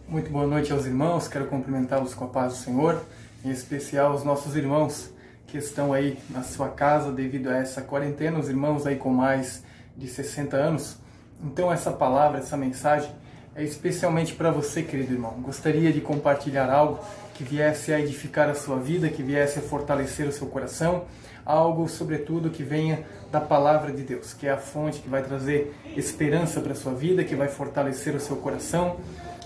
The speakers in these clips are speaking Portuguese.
Muito boa noite aos irmãos, quero cumprimentá-los com a paz do Senhor, em especial os nossos irmãos que estão aí na sua casa devido a essa quarentena, os irmãos aí com mais de 60 anos. Então essa palavra, essa mensagem é especialmente para você, querido irmão. Gostaria de compartilhar algo que viesse a edificar a sua vida, que viesse a fortalecer o seu coração, algo sobretudo que venha da palavra de Deus, que é a fonte que vai trazer esperança para a sua vida, que vai fortalecer o seu coração.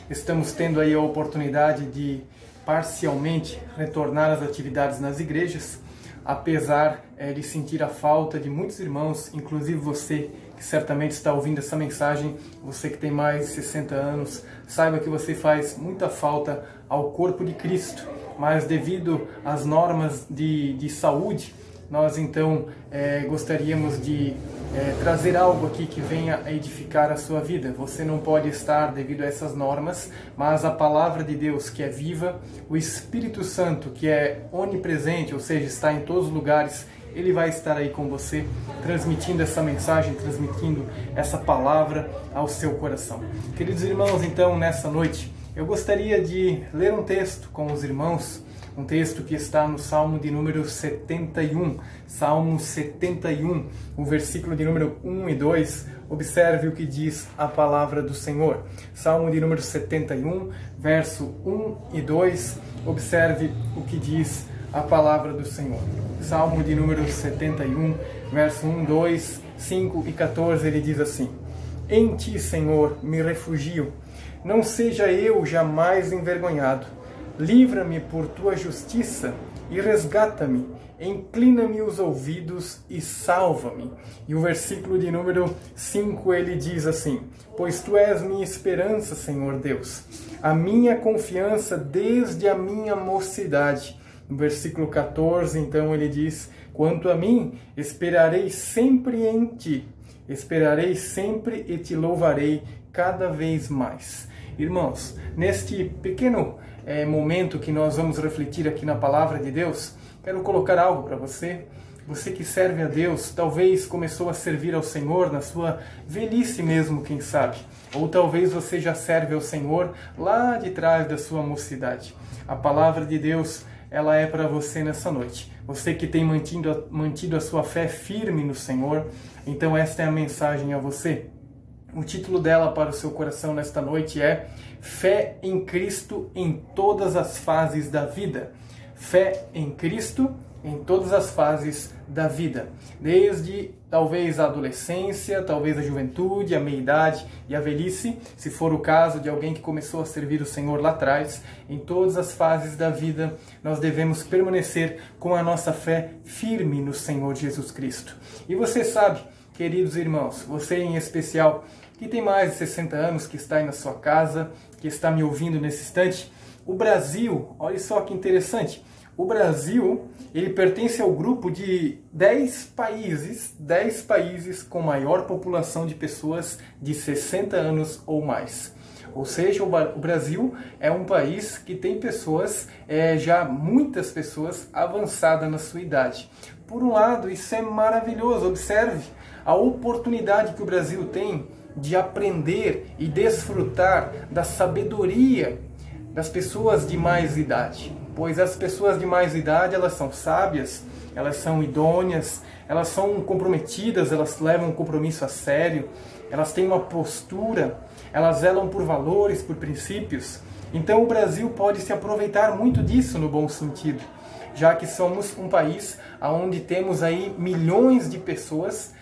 Estamos tendo aí a oportunidade de parcialmente retornar às atividades nas igrejas, apesar de sentir a falta de muitos irmãos, inclusive você que certamente está ouvindo essa mensagem, você que tem mais de 60 anos, saiba que você faz muita falta ao corpo de Cristo, mas devido às normas de saúde, nós então gostaríamos de trazer algo aqui que venha a edificar a sua vida. Você não pode estar devido a essas normas, mas a palavra de Deus que é viva, o Espírito Santo que é onipresente, ou seja, está em todos os lugares, ele vai estar aí com você, transmitindo essa mensagem, transmitindo essa palavra ao seu coração. Queridos irmãos, então nessa noite eu gostaria de ler um texto com os irmãos, um texto que está no Salmo de número 71, Salmo 71, o versículo de número 1 e 2, observe o que diz a palavra do Senhor. Salmo de número 71, verso 1 e 2, observe o que diz a palavra do Senhor. Salmo de número 71, verso 1, 2, 5 e 14, ele diz assim: Em ti, Senhor, me refugio, não seja eu jamais envergonhado. Livra-me por tua justiça e resgata-me. Inclina-me os ouvidos e salva-me. E o versículo de número 5 ele diz assim: Pois tu és minha esperança, Senhor Deus, a minha confiança desde a minha mocidade. No versículo 14, então, ele diz: Quanto a mim, esperarei sempre em ti. Esperarei sempre e te louvarei cada vez mais. Irmãos, neste pequeno momento que nós vamos refletir aqui na palavra de Deus, quero colocar algo para você. Você que serve a Deus, talvez começou a servir ao Senhor na sua velhice mesmo, quem sabe. Ou talvez você já serve ao Senhor lá de trás da sua mocidade. A palavra de Deus, ela é para você nessa noite. Você que tem mantido a sua fé firme no Senhor, então esta é a mensagem a você. O título dela para o seu coração nesta noite é Fé em Cristo em todas as fases da vida. Fé em Cristo em todas as fases da vida. Desde talvez a adolescência, talvez a juventude, a meia-idade e a velhice, se for o caso de alguém que começou a servir o Senhor lá atrás, em todas as fases da vida, nós devemos permanecer com a nossa fé firme no Senhor Jesus Cristo. E você sabe, queridos irmãos, você em especial, que tem mais de 60 anos, que está aí na sua casa, que está me ouvindo nesse instante, o Brasil, olha só que interessante, o Brasil, ele pertence ao grupo de 10 países com maior população de pessoas de 60 anos ou mais. Ou seja, o Brasil é um país que tem pessoas, já muitas pessoas avançadas na sua idade. Por um lado, isso é maravilhoso, observe a oportunidade que o Brasil tem de aprender e desfrutar da sabedoria das pessoas de mais idade. Pois as pessoas de mais idade, elas são sábias, elas são idôneas, elas são comprometidas, elas levam o compromisso a sério, elas têm uma postura, elas zelam por valores, por princípios. Então o Brasil pode se aproveitar muito disso no bom sentido, já que somos um país onde temos aí milhões de pessoas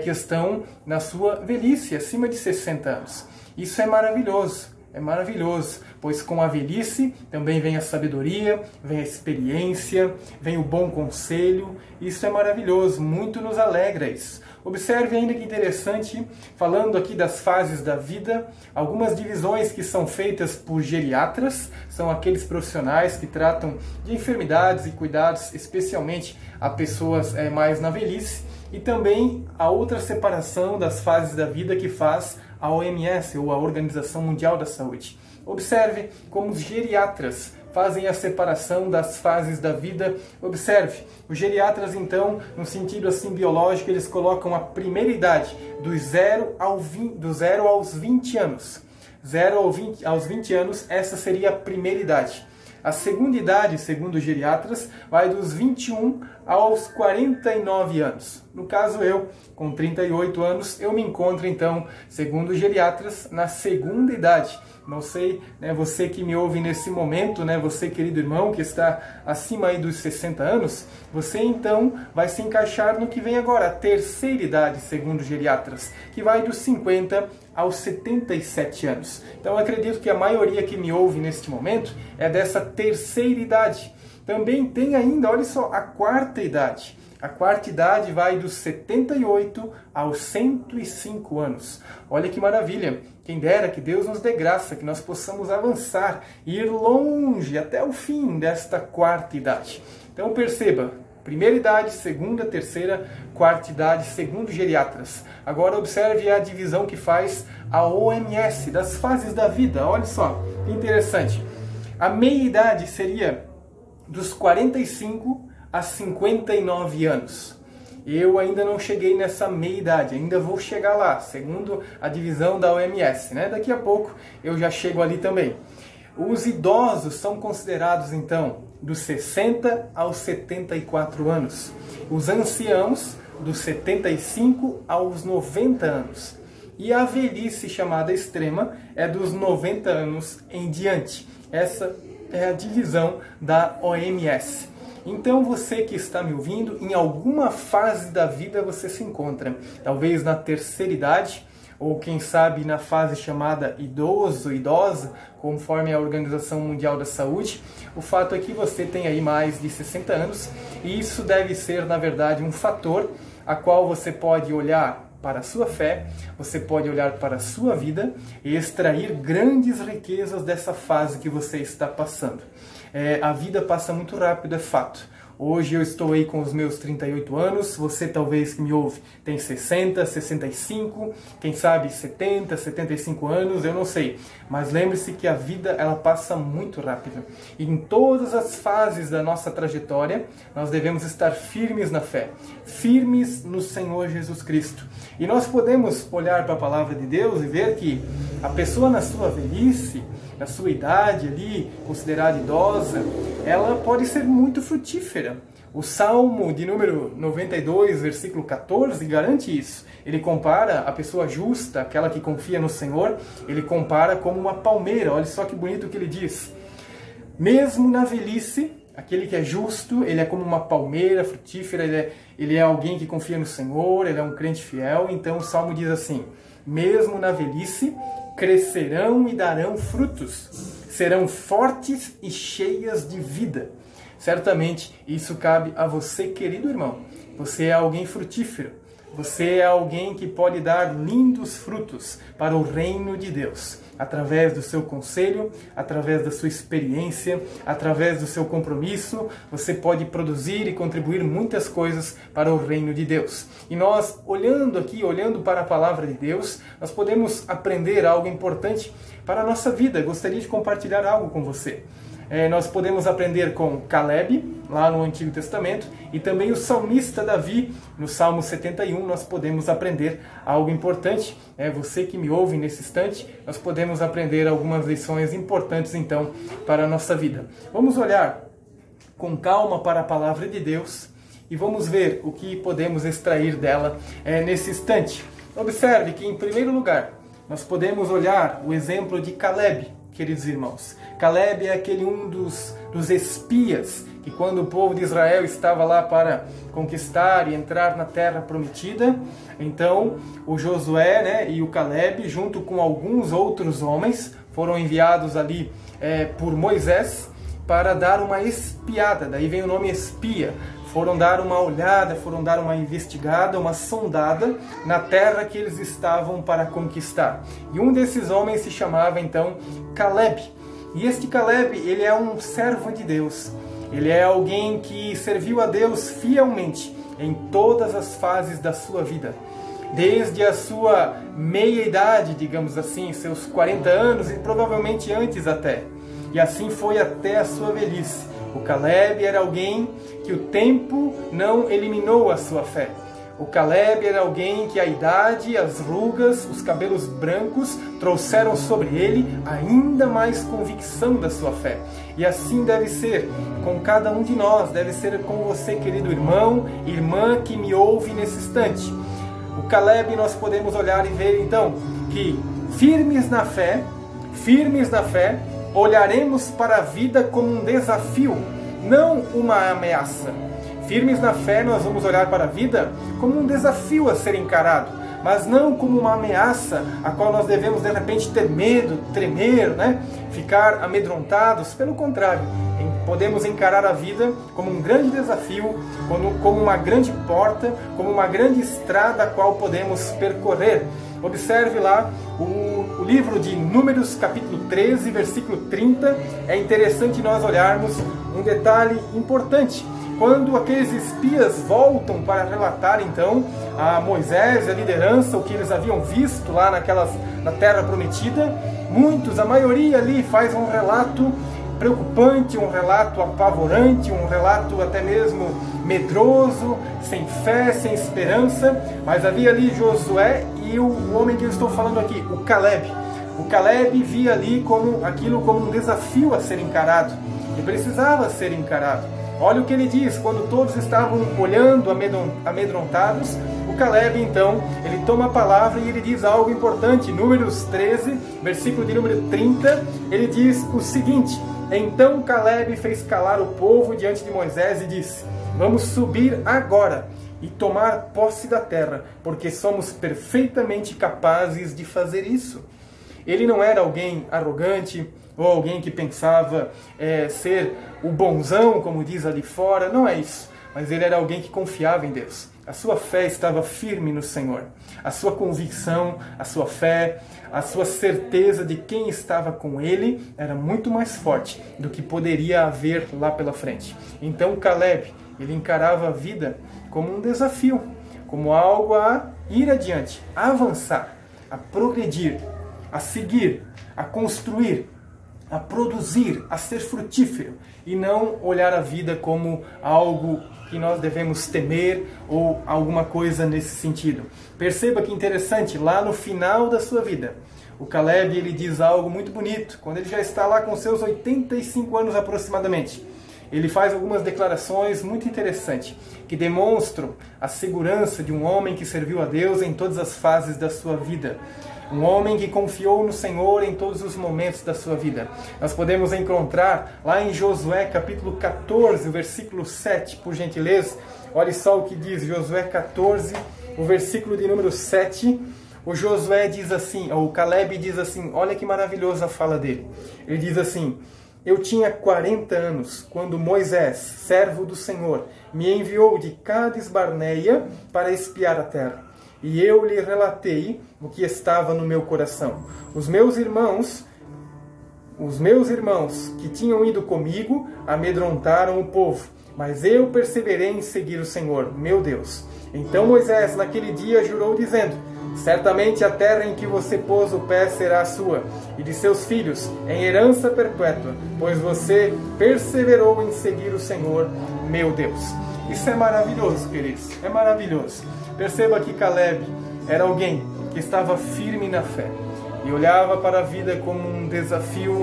que estão na sua velhice, acima de 60 anos. Isso é maravilhoso, pois com a velhice também vem a sabedoria, vem a experiência, vem o bom conselho. Isso é maravilhoso, muito nos alegra isso. Observe ainda que interessante, falando aqui das fases da vida, algumas divisões que são feitas por geriatras, são aqueles profissionais que tratam de enfermidades e cuidados, especialmente a pessoas mais na velhice, e também a outra separação das fases da vida que faz a OMS, ou a Organização Mundial da Saúde. Observe como os geriatras fazem a separação das fases da vida. Observe, os geriatras então, no sentido assim biológico, eles colocam a primeira idade, do 0 aos 20 anos. 0 aos 20 anos, essa seria a primeira idade. A segunda idade, segundo os geriatras, vai dos 21 aos 49 anos. No caso eu, com 38 anos, eu me encontro então, segundo os geriatras, na segunda idade. Não sei, né, você que me ouve nesse momento, né, você querido irmão que está acima aí dos 60 anos, você então vai se encaixar no que vem agora, a terceira idade, segundo os geriatras, que vai dos 50 aos 77 anos. Então eu acredito que a maioria que me ouve neste momento é dessa terceira idade. Também tem ainda, olha só, a quarta idade. A quarta idade vai dos 78 aos 105 anos. Olha que maravilha! Quem dera que Deus nos dê graça, que nós possamos avançar e ir longe até o fim desta quarta idade. Então perceba, primeira idade, segunda, terceira, quarta idade, segundo geriatras. Agora observe a divisão que faz a OMS das fases da vida. Olha só, que interessante. A meia-idade seria dos 45 a 59 anos. Eu ainda não cheguei nessa meia-idade, ainda vou chegar lá, segundo a divisão da OMS, né? Daqui a pouco eu já chego ali também. Os idosos são considerados, então, dos 60 aos 74 anos. Os anciãos, dos 75 aos 90 anos. E a velhice chamada extrema é dos 90 anos em diante. Essa é a divisão da OMS. Então você que está me ouvindo, em alguma fase da vida você se encontra. Talvez na terceira idade, ou quem sabe na fase chamada idoso, idosa, conforme a Organização Mundial da Saúde. O fato é que você tem aí mais de 60 anos e isso deve ser, na verdade, um fator a qual você pode olhar para a sua fé, você pode olhar para a sua vida e extrair grandes riquezas dessa fase que você está passando. A vida passa muito rápido, é fato. Hoje eu estou aí com os meus 38 anos, você talvez que me ouve tem 60, 65, quem sabe 70, 75 anos, eu não sei. Mas lembre-se que a vida ela passa muito rápido. E em todas as fases da nossa trajetória, nós devemos estar firmes na fé, firmes no Senhor Jesus Cristo. E nós podemos olhar para a palavra de Deus e ver que a pessoa na sua velhice, na sua idade ali, considerada idosa, ela pode ser muito frutífera. O Salmo de número 92, versículo 14, garante isso. Ele compara a pessoa justa, aquela que confia no Senhor, ele compara como uma palmeira. Olha só que bonito que ele diz. Mesmo na velhice, aquele que é justo, ele é como uma palmeira frutífera, ele é alguém que confia no Senhor, ele é um crente fiel. Então o Salmo diz assim, mesmo na velhice, crescerão e darão frutos, serão fortes e cheias de vida. Certamente isso cabe a você, querido irmão. Você é alguém frutífero. Você é alguém que pode dar lindos frutos para o reino de Deus. Através do seu conselho, através da sua experiência, através do seu compromisso, você pode produzir e contribuir muitas coisas para o reino de Deus. E nós, olhando aqui, olhando para a palavra de Deus, nós podemos aprender algo importante para a nossa vida. Gostaria de compartilhar algo com você. Nós podemos aprender com Caleb, lá no Antigo Testamento, e também o salmista Davi, no Salmo 71, nós podemos aprender algo importante. Você que me ouve nesse instante, nós podemos aprender algumas lições importantes, então, para a nossa vida. Vamos olhar com calma para a palavra de Deus e vamos ver o que podemos extrair dela nesse instante. Observe que, em primeiro lugar, nós podemos olhar o exemplo de Caleb, queridos irmãos. Caleb é aquele dos espias que quando o povo de Israel estava lá para conquistar e entrar na terra prometida, então o Josué, e o Caleb, junto com alguns outros homens, foram enviados ali por Moisés para dar uma espiada, daí vem o nome espia. Foram dar uma olhada, foram dar uma investigada, uma sondada na terra que eles estavam para conquistar. E um desses homens se chamava então Caleb. E este Caleb, ele é um servo de Deus. Ele é alguém que serviu a Deus fielmente em todas as fases da sua vida. Desde a sua meia-idade, digamos assim, seus 40 anos e provavelmente antes até. E assim foi até a sua velhice. O Caleb era alguém que o tempo não eliminou a sua fé. O Caleb era alguém que a idade, as rugas, os cabelos brancos trouxeram sobre ele ainda mais convicção da sua fé. E assim deve ser com cada um de nós, deve ser com você, querido irmão, irmã que me ouve nesse instante. O Caleb nós podemos olhar e ver então que firmes na fé, olharemos para a vida como um desafio, não uma ameaça. Firmes na fé, nós vamos olhar para a vida como um desafio a ser encarado, mas não como uma ameaça a qual nós devemos de repente ter medo, tremer, ficar amedrontados. Pelo contrário, podemos encarar a vida como um grande desafio, como uma grande porta, como uma grande estrada a qual podemos percorrer. Observe lá o livro de Números, capítulo 13, versículo 30. É interessante nós olharmos um detalhe importante. Quando aqueles espias voltam para relatar então a Moisés, a liderança, o que eles haviam visto lá na Terra Prometida, a maioria ali faz um relato preocupante, um relato apavorante, um relato até mesmo medroso, sem fé, sem esperança. Mas havia ali Josué e o homem que eu estou falando aqui, o Caleb. O Caleb via ali aquilo como um desafio a ser encarado, e precisava ser encarado. Olha o que ele diz, quando todos estavam olhando amedrontados, o Caleb então, ele toma a palavra e ele diz algo importante. Números 13, versículo de número 30, ele diz o seguinte: então Caleb fez calar o povo diante de Moisés e disse: vamos subir agora e tomar posse da terra, porque somos perfeitamente capazes de fazer isso. Ele não era alguém arrogante, ou alguém que pensava ser o bonzão, como diz ali fora. Não é isso. Mas ele era alguém que confiava em Deus. A sua fé estava firme no Senhor. A sua convicção, a sua fé, a sua certeza de quem estava com ele era muito mais forte do que poderia haver lá pela frente. Então Caleb, ele encarava a vida como um desafio, como algo a ir adiante, a avançar, a progredir, a seguir, a construir, a produzir, a ser frutífero, e não olhar a vida como algo que nós devemos temer ou alguma coisa nesse sentido. Perceba que interessante, lá no final da sua vida, o Caleb ele diz algo muito bonito, quando ele já está lá com seus 85 anos aproximadamente. Ele faz algumas declarações muito interessantes, que demonstram a segurança de um homem que serviu a Deus em todas as fases da sua vida. Um homem que confiou no Senhor em todos os momentos da sua vida. Nós podemos encontrar lá em Josué capítulo 14, o versículo 7, por gentileza. Olha só o que diz Josué 14, o versículo de número 7. O Josué diz assim, ou o Caleb diz assim, olha que maravilhosa a fala dele. Ele diz assim: eu tinha 40 anos quando Moisés, servo do Senhor, me enviou de Cades Barneia para espiar a terra. E eu lhe relatei o que estava no meu coração. Os meus irmãos que tinham ido comigo amedrontaram o povo, mas eu perseverei em seguir o Senhor, meu Deus. Então Moisés naquele dia jurou dizendo: certamente a terra em que você pôs o pé será sua, e de seus filhos, em herança perpétua, pois você perseverou em seguir o Senhor, meu Deus. Isso é maravilhoso, queridos, é maravilhoso. Perceba que Caleb era alguém que estava firme na fé e olhava para a vida como um desafio,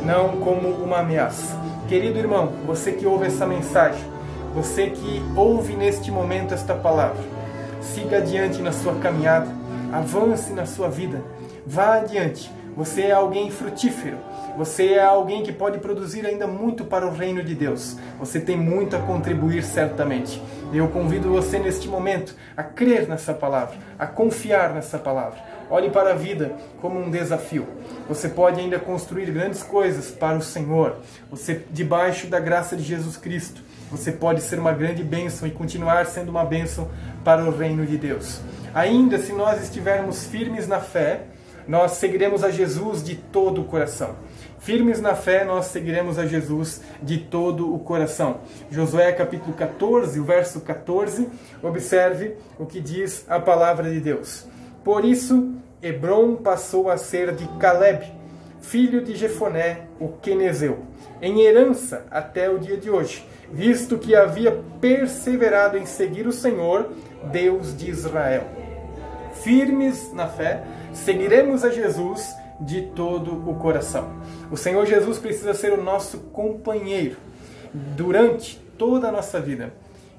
não como uma ameaça. Querido irmão, você que ouve essa mensagem, você que ouve neste momento esta palavra, siga adiante na sua caminhada, avance na sua vida, vá adiante. Você é alguém frutífero, você é alguém que pode produzir ainda muito para o reino de Deus. Você tem muito a contribuir certamente. Eu convido você neste momento a crer nessa palavra, a confiar nessa palavra. Olhe para a vida como um desafio. Você pode ainda construir grandes coisas para o Senhor. Você, debaixo da graça de Jesus Cristo, você pode ser uma grande bênção e continuar sendo uma bênção para o reino de Deus. Ainda se nós estivermos firmes na fé, nós seguiremos a Jesus de todo o coração. Firmes na fé, nós seguiremos a Jesus de todo o coração. Josué capítulo 14, o verso 14, observe o que diz a palavra de Deus. Por isso, Hebrom passou a ser de Caleb, filho de Jefoné, o quenezeu, em herança até o dia de hoje, visto que havia perseverado em seguir o Senhor, Deus de Israel. Firmes na fé, seguiremos a Jesus de todo o coração. O Senhor Jesus precisa ser o nosso companheiro durante toda a nossa vida,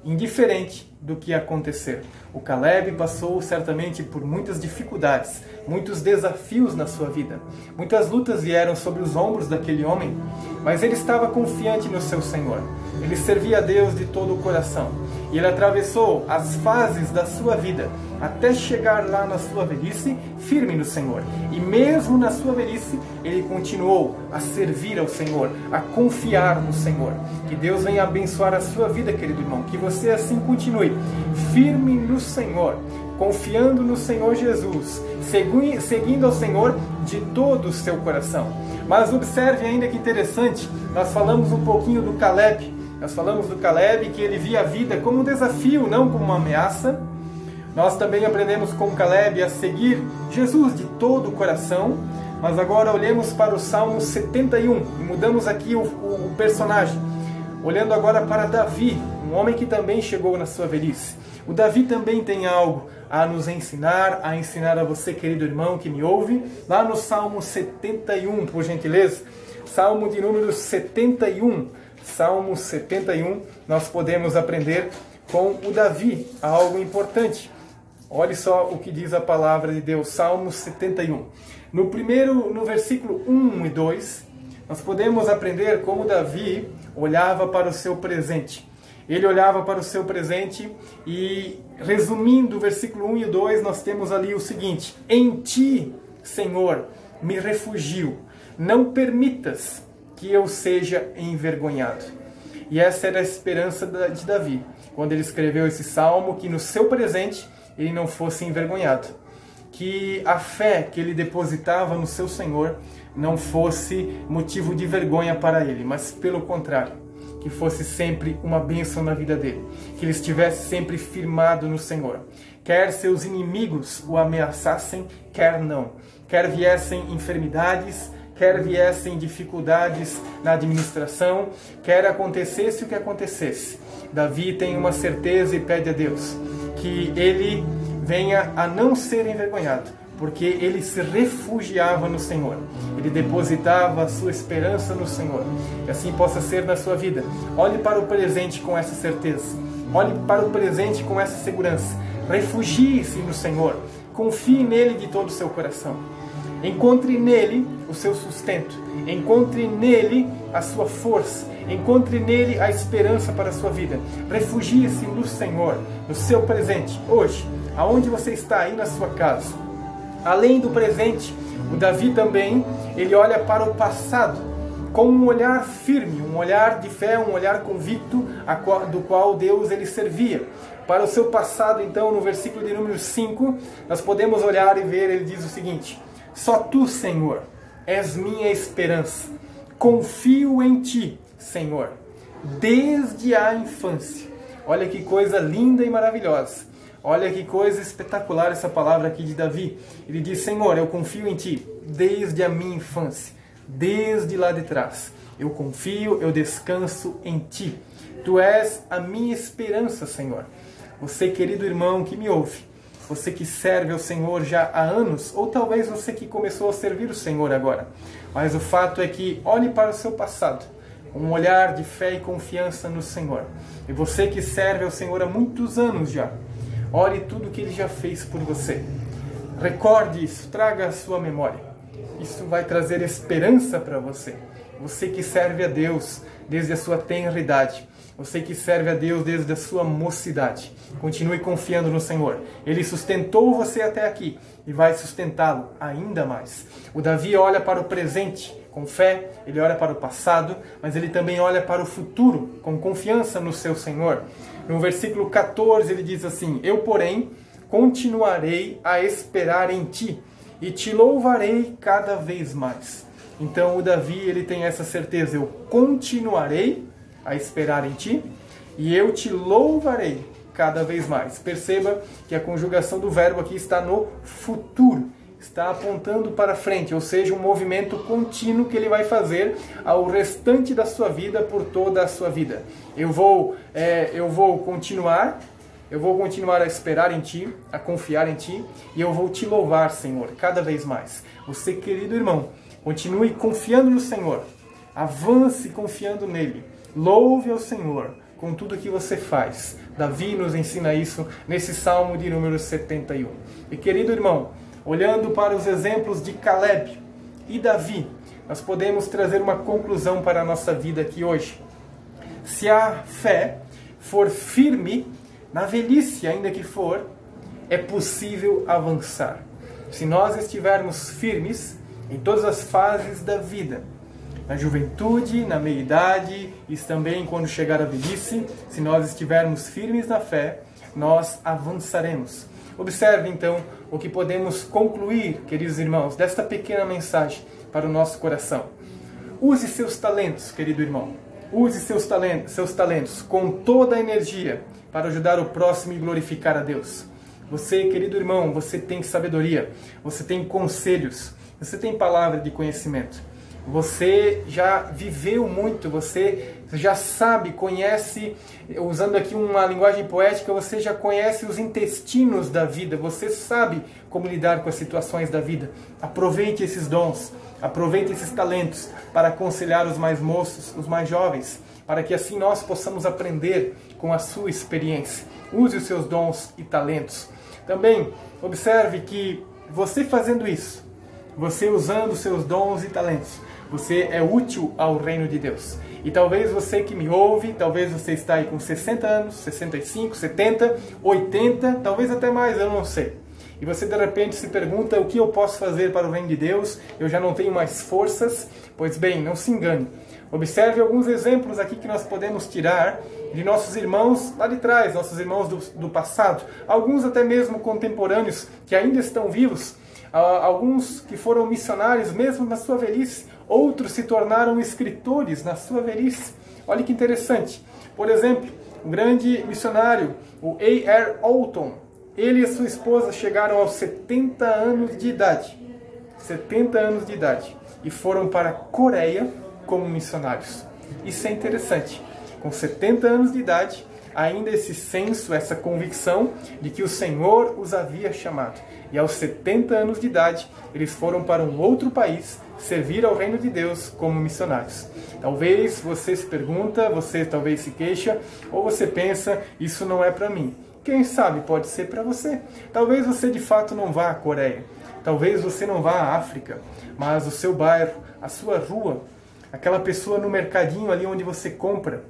indiferente do que acontecer. O Caleb passou certamente por muitas dificuldades, muitos desafios na sua vida. Muitas lutas vieram sobre os ombros daquele homem, mas ele estava confiante no seu Senhor. Ele servia a Deus de todo o coração. E ele atravessou as fases da sua vida até chegar lá na sua velhice, firme no Senhor. E mesmo na sua velhice, ele continuou a servir ao Senhor, a confiar no Senhor. Que Deus venha abençoar a sua vida, querido irmão. Que você assim continue firme no Senhor, confiando no Senhor Jesus, seguindo ao Senhor de todo o seu coração. Mas observe ainda que interessante, nós falamos um pouquinho do Caleb. Nós falamos do Caleb que ele via a vida como um desafio, não como uma ameaça. Nós também aprendemos com Caleb a seguir Jesus de todo o coração. Mas agora olhemos para o Salmo 71 e mudamos aqui o personagem. Olhando agora para Davi, um homem que também chegou na sua velhice. O Davi também tem algo a nos ensinar, a ensinar a você, querido irmão que me ouve, lá no Salmo 71, por gentileza. Salmo de número 71. Salmo 71, nós podemos aprender com o Davi algo importante. Olhe só o que diz a palavra de Deus, Salmo 71. No versículo 1 e 2, nós podemos aprender como Davi olhava para o seu presente. Ele olhava para o seu presente e, resumindo o versículo 1 e 2, nós temos ali o seguinte: em ti, Senhor, me refugio, não permitas que eu seja envergonhado. E essa era a esperança de Davi, quando ele escreveu esse salmo, que no seu presente ele não fosse envergonhado. Que a fé que ele depositava no seu Senhor não fosse motivo de vergonha para ele, mas pelo contrário, que fosse sempre uma bênção na vida dele. Que ele estivesse sempre firmado no Senhor. Quer seus inimigos o ameaçassem, quer não. Quer viessem enfermidades, quer viessem dificuldades na administração, quer acontecesse o que acontecesse. Davi tem uma certeza e pede a Deus que ele venha a não ser envergonhado, porque ele se refugiava no Senhor. Ele depositava a sua esperança no Senhor. Que assim possa ser na sua vida. Olhe para o presente com essa certeza. Olhe para o presente com essa segurança. Refugie-se no Senhor. Confie nele de todo o seu coração. Encontre nele o seu sustento. Encontre nele a sua força. Encontre nele a esperança para a sua vida. Refugie-se no Senhor, no seu presente, hoje, aonde você está aí na sua casa. Além do presente, o Davi também, ele olha para o passado com um olhar firme, um olhar de fé, um olhar convicto do qual Deus ele servia. Para o seu passado, então, no versículo de número 5, nós podemos olhar e ver, ele diz o seguinte: só tu, Senhor, és minha esperança. Confio em ti, Senhor, desde a infância. Olha que coisa linda e maravilhosa. Olha que coisa espetacular essa palavra aqui de Davi. Ele diz: Senhor, eu confio em ti desde a minha infância, desde lá de trás. Eu confio, eu descanso em ti. Tu és a minha esperança, Senhor. Você, querido irmão que me ouve, você que serve ao Senhor já há anos, ou talvez você que começou a servir o Senhor agora. Mas o fato é que olhe para o seu passado, um olhar de fé e confiança no Senhor. E você que serve ao Senhor há muitos anos já, olhe tudo que Ele já fez por você. Recorde isso, traga a sua memória. Isso vai trazer esperança para você. Você que serve a Deus desde a sua tenra idade. Você que serve a Deus desde a sua mocidade. Continue confiando no Senhor. Ele sustentou você até aqui e vai sustentá-lo ainda mais. O Davi olha para o presente com fé, ele olha para o passado, mas ele também olha para o futuro com confiança no seu Senhor. No versículo 14 ele diz assim: eu, porém, continuarei a esperar em ti e te louvarei cada vez mais. Então o Davi ele tem essa certeza: eu continuarei a esperar em ti e eu te louvarei cada vez mais. Perceba que a conjugação do verbo aqui está no futuro, está apontando para frente, ou seja, um movimento contínuo que ele vai fazer ao restante da sua vida, por toda a sua vida. Eu vou continuar eu vou continuar a esperar em Ti, a confiar em Ti, e eu vou Te louvar, Senhor, cada vez mais. Você, querido irmão, continue confiando no Senhor, avance confiando nele, louve ao Senhor com tudo que você faz. Davi nos ensina isso nesse Salmo de número 71. E querido irmão, olhando para os exemplos de Caleb e Davi, nós podemos trazer uma conclusão para a nossa vida aqui hoje. Se a fé for firme, na velhice ainda que for, é possível avançar. Se nós estivermos firmes em todas as fases da vida, na juventude, na meia-idade e também quando chegar a velhice, se nós estivermos firmes na fé, nós avançaremos. Observe então o que podemos concluir, queridos irmãos, desta pequena mensagem para o nosso coração. Use seus talentos, querido irmão. Use seus talentos com toda a energia para ajudar o próximo e glorificar a Deus. Você, querido irmão, você tem sabedoria, você tem conselhos, você tem palavra de conhecimento. Você já viveu muito, você já sabe, conhece, usando aqui uma linguagem poética, você já conhece os intestinos da vida, você sabe como lidar com as situações da vida. Aproveite esses dons, aproveite esses talentos para aconselhar os mais moços, os mais jovens, para que assim nós possamos aprender com a sua experiência. Use os seus dons e talentos. Também observe que você fazendo isso, você usando os seus dons e talentos, você é útil ao reino de Deus. E talvez você que me ouve, talvez você está aí com 60 anos, 65, 70, 80, talvez até mais, eu não sei. E você de repente se pergunta o que eu posso fazer para o reino de Deus, eu já não tenho mais forças. Pois bem, não se engane. Observe alguns exemplos aqui que nós podemos tirar de nossos irmãos lá de trás, nossos irmãos do passado, alguns até mesmo contemporâneos que ainda estão vivos, alguns que foram missionários mesmo na sua velhice, outros se tornaram escritores na sua velhice. Olha que interessante. Por exemplo, um grande missionário, o A.R. Alton, ele e sua esposa chegaram aos 70 anos de idade. 70 anos de idade. E foram para a Coreia como missionários. Isso é interessante. Com 70 anos de idade, ainda esse senso, essa convicção de que o Senhor os havia chamado. E aos 70 anos de idade, eles foram para um outro país servir ao reino de Deus como missionários. Talvez você se pergunta, você talvez se queixa, ou você pensa, isso não é para mim. Quem sabe pode ser para você. Talvez você de fato não vá à Coreia. Talvez você não vá à África. Mas o seu bairro, a sua rua, aquela pessoa no mercadinho ali onde você compra,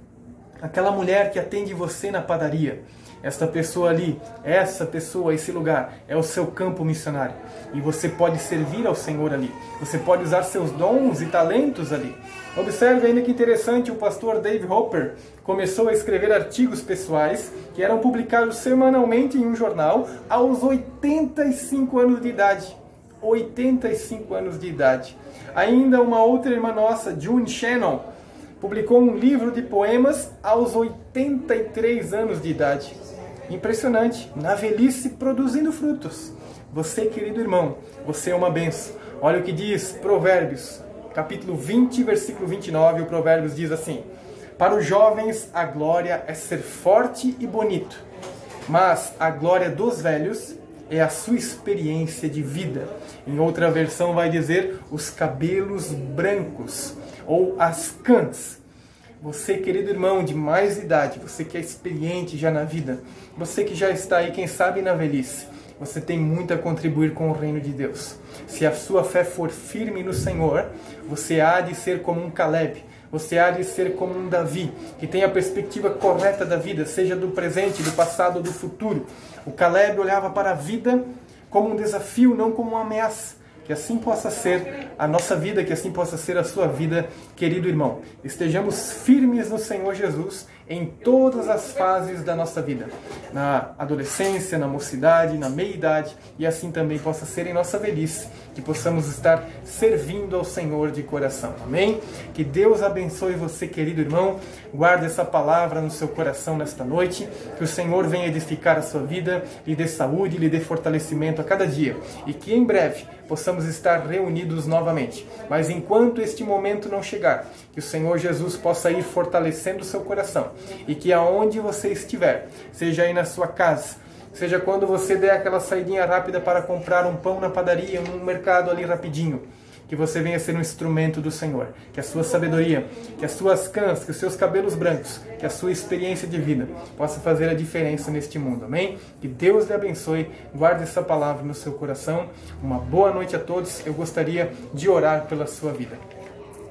aquela mulher que atende você na padaria, esta pessoa ali, essa pessoa, esse lugar, é o seu campo missionário. E você pode servir ao Senhor ali. Você pode usar seus dons e talentos ali. Observe ainda que interessante, o pastor Dave Hopper começou a escrever artigos pessoais que eram publicados semanalmente em um jornal aos 85 anos de idade. 85 anos de idade. Ainda uma outra irmã nossa, June Shannon, publicou um livro de poemas aos 83 anos de idade. Impressionante, na velhice produzindo frutos. Você, querido irmão, você é uma bênção. Olha o que diz Provérbios, capítulo 20, versículo 29, o Provérbios diz assim: para os jovens a glória é ser forte e bonito, mas a glória dos velhos é a sua experiência de vida. Em outra versão vai dizer os cabelos brancos ou as cãs. Você, querido irmão de mais idade, você que é experiente já na vida, você que já está aí, quem sabe, na velhice, você tem muito a contribuir com o reino de Deus. Se a sua fé for firme no Senhor, você há de ser como um Caleb, você há de ser como um Davi, que tem a perspectiva correta da vida, seja do presente, do passado ou do futuro. O Caleb olhava para a vida como um desafio, não como uma ameaça. Que assim possa ser a nossa vida, que assim possa ser a sua vida, querido irmão. Estejamos firmes no Senhor Jesus em todas as fases da nossa vida. Na adolescência, na mocidade, na meia-idade, e assim também possa ser em nossa velhice, que possamos estar servindo ao Senhor de coração. Amém? Que Deus abençoe você, querido irmão. Guarde essa palavra no seu coração nesta noite. Que o Senhor venha edificar a sua vida, lhe dê saúde, lhe dê fortalecimento a cada dia. E que em breve possamos estar reunidos novamente. Mas enquanto este momento não chegar, que o Senhor Jesus possa ir fortalecendo o seu coração e que aonde você estiver, seja aí na sua casa, seja quando você der aquela saidinha rápida para comprar um pão na padaria, num mercado ali rapidinho, que você venha ser um instrumento do Senhor, que a sua sabedoria, que as suas cãs, que os seus cabelos brancos, que a sua experiência de vida possa fazer a diferença neste mundo, amém? Que Deus lhe abençoe, guarde essa palavra no seu coração, uma boa noite a todos, eu gostaria de orar pela sua vida.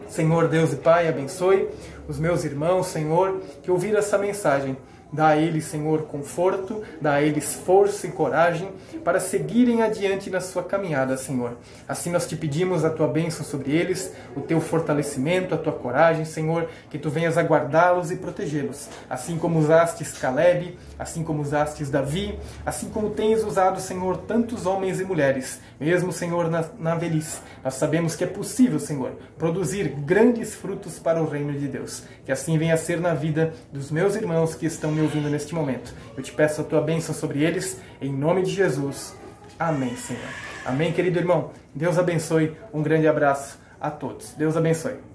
Senhor Deus e Pai, abençoe os meus irmãos, Senhor, que ouviram essa mensagem. Dá a eles, Senhor, conforto, dá a eles força e coragem para seguirem adiante na sua caminhada, Senhor. Assim nós te pedimos a tua bênção sobre eles, o teu fortalecimento, a tua coragem, Senhor, que tu venhas a guardá-los e protegê-los. Assim como usastes Caleb, assim como usastes Davi, assim como tens usado, Senhor, tantos homens e mulheres, mesmo, Senhor, na velhice. Nós sabemos que é possível, Senhor, produzir grandes frutos para o reino de Deus. Que assim venha a ser na vida dos meus irmãos que estão me ouvindo neste momento. Eu te peço a tua bênção sobre eles, em nome de Jesus. Amém, Senhor. Amém, querido irmão. Deus abençoe. Um grande abraço a todos. Deus abençoe.